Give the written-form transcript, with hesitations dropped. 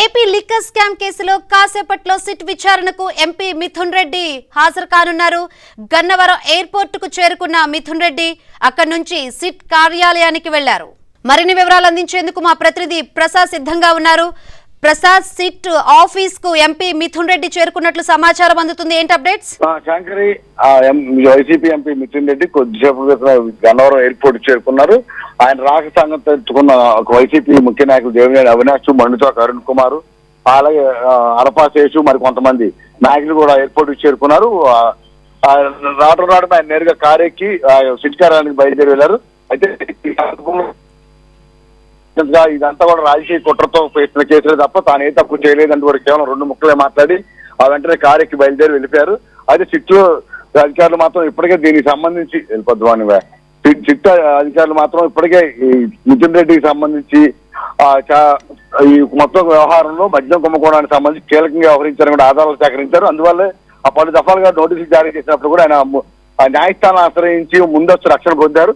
AP liquor scam కేసులో కాసేపట్లో SIT విచారణకు ఎంపీ మిథున్ రెడ్డి హాజరు కానున్నారు. గన్నవరం ఎయిర్పోర్ట్ కు చేరుకున్న మిథున్ రెడ్డి అక్కడి నుంచి సిట్ కార్యాలయానికి వెళ్లారు. మరిన్ని వివరాలు అందించేందుకు మా ప్రతినిధి ప్రసాద్ సిద్ధంగా ఉన్నారు. ప్రసాద్, సిట్ ఆఫీస్ కు ఎంపీ మిథున్ రెడ్డి చేరుకున్నట్లు సమాచారం అందుతుంది. ఏంటి updates? Shankari, YCP MP Mithun Reddy కొద్దిసేపు గన్నవరం ఎయిర్పోర్ట్ చేరుకున్నారు. ఆయన రాక సంగతి తెలుసుకున్న వైసీపీ ముఖ్య నాయకులు దేవినేని అవినాష్, మండుచోక అరుణ్ కుమార్, అలాగే అరపా శేషు, మరి కొంతమంది నాయకులు కూడా ఎయిర్పోర్ట్ చేరుకున్నారు. రావడం ఆయన నేరుగా కారెక్కి సిట్ కార్యాలయానికి బయలుదేరి వెళ్లారు. అయితే ఇదంతా కూడా రాజకీయ కుట్రతో చేసిన కేసులే తప్ప తాను ఏ తప్పు చేయలేదంటూ కూడా కేవలం 2 ముక్కలే మాట్లాడి ఆ వెంటనే కారెక్కి బయలుదేరి వెళ్ళిపోయారు. అయితే సిట్లు అధికారులు మాత్రం ఇప్పటికే దీనికి సంబంధించి వెళ్ళిపోద్దామని సిట్ అధికారులు మాత్రం ఇప్పటికే ఈ మిథున్ రెడ్డికి సంబంధించి ఈ మొత్తం వ్యవహారంలో మద్యం కుంభకోణానికి సంబంధించి కీలకంగా వ్యవహరించారని కూడా ఆధారాలు సేకరించారు. అందువల్లే ఆ పలు దఫాలుగా నోటీసులు జారీ చేసినప్పుడు కూడా ఆయన న్యాయస్థానం ఆశ్రయించి ముందస్తు రక్షణ పొందారు.